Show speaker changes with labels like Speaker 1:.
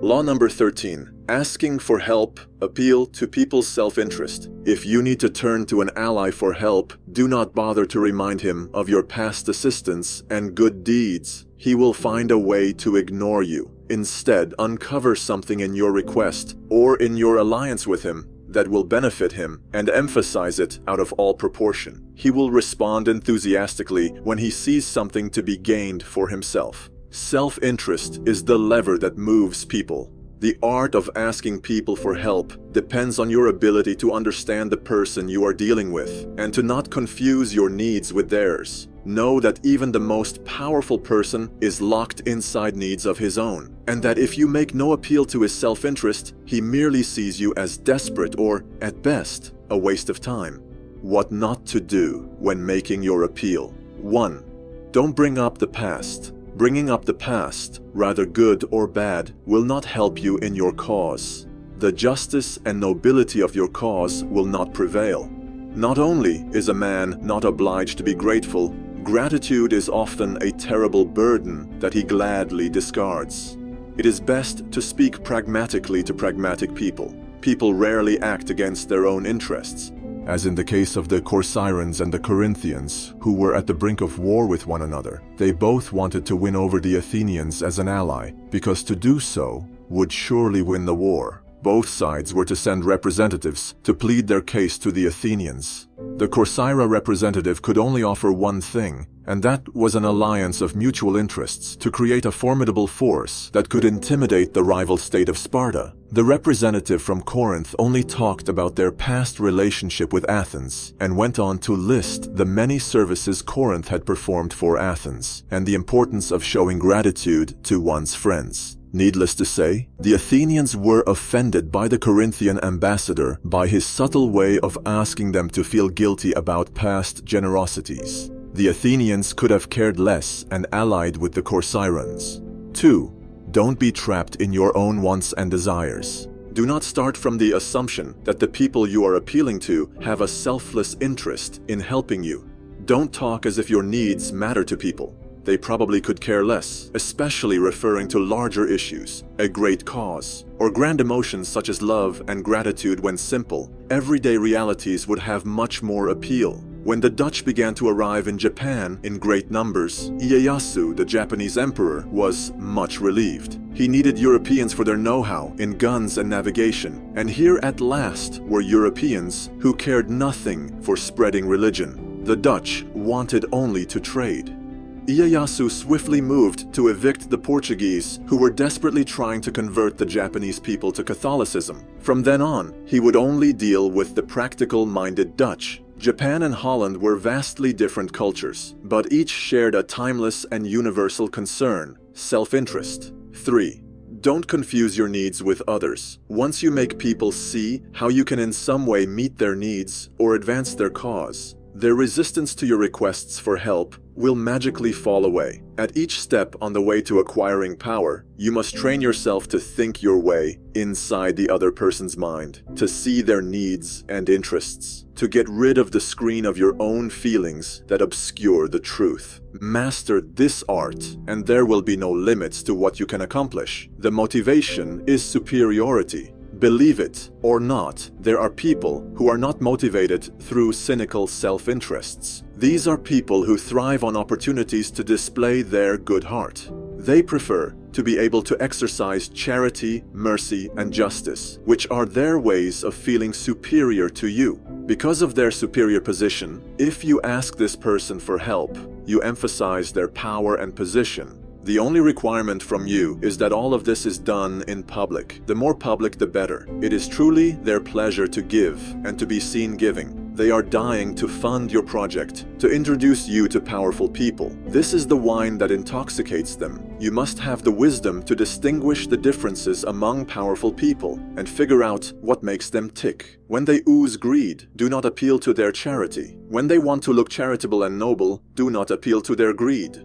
Speaker 1: Law number 13. Asking for help. Appeal to people's self-interest. If you need to turn to an ally for help, do not bother to remind him of your past assistance and good deeds. He will find a way to ignore you. Instead, uncover something in your request or in your alliance with him that will benefit him and emphasize it out of all proportion. He will respond enthusiastically when he sees something to be gained for himself. Self-interest is the lever that moves people. The art of asking people for help depends on your ability to understand the person you are dealing with and to not confuse your needs with theirs. Know that even the most powerful person is locked inside needs of his own, and that if you make no appeal to his self-interest, he merely sees you as desperate or, at best, a waste of time. What not to do when making your appeal. 1. Don't bring up the past. Bringing up the past, rather good or bad, will not help you in your cause. The justice and nobility of your cause will not prevail. Not only is a man not obliged to be grateful, gratitude is often a terrible burden that he gladly discards. It is best to speak pragmatically to pragmatic people. People rarely act against their own interests, as in the case of the Corsirans and the Corinthians, who were at the brink of war with one another. They both wanted to win over the Athenians as an ally, because to do so would surely win the war. Both sides were to send representatives to plead their case to the Athenians. The Corcyra representative could only offer one thing, and that was an alliance of mutual interests to create a formidable force that could intimidate the rival state of Sparta. The representative from Corinth only talked about their past relationship with Athens and went on to list the many services Corinth had performed for Athens and the importance of showing gratitude to one's friends. Needless to say, the Athenians were offended by the Corinthian ambassador by his subtle way of asking them to feel guilty about past generosities. The Athenians could have cared less and allied with the Corsirans. 2. Don't be trapped in your own wants and desires. Do not start from the assumption that the people you are appealing to have a selfless interest in helping you. Don't talk as if your needs matter to people. They probably could care less, especially referring to larger issues, a great cause, or grand emotions such as love and gratitude. When simple, everyday realities would have much more appeal. When the Dutch began to arrive in Japan in great numbers, Ieyasu, the Japanese emperor, was much relieved. He needed Europeans for their know-how in guns and navigation, and here at last were Europeans who cared nothing for spreading religion. The Dutch wanted only to trade. Ieyasu swiftly moved to evict the Portuguese, who were desperately trying to convert the Japanese people to Catholicism. From then on, he would only deal with the practical-minded Dutch. Japan and Holland were vastly different cultures, but each shared a timeless and universal concern: self-interest. 3. Don't confuse your needs with others. Once you make people see how you can in some way meet their needs or advance their cause, their resistance to your requests for help will magically fall away. At each step on the way to acquiring power, you must train yourself to think your way inside the other person's mind, to see their needs and interests, to get rid of the screen of your own feelings that obscure the truth. Master this art, and there will be no limits to what you can accomplish. The motivation is superiority. Believe it or not, there are people who are not motivated through cynical self-interests. These are people who thrive on opportunities to display their good heart. They prefer to be able to exercise charity, mercy, and justice, which are their ways of feeling superior to you. Because of their superior position, if you ask this person for help, you emphasize their power and position. The only requirement from you is that all of this is done in public. The more public, the better. It is truly their pleasure to give and to be seen giving. They are dying to fund your project, to introduce you to powerful people. This is the wine that intoxicates them. You must have the wisdom to distinguish the differences among powerful people and figure out what makes them tick. When they ooze greed, do not appeal to their charity. When they want to look charitable and noble, do not appeal to their greed.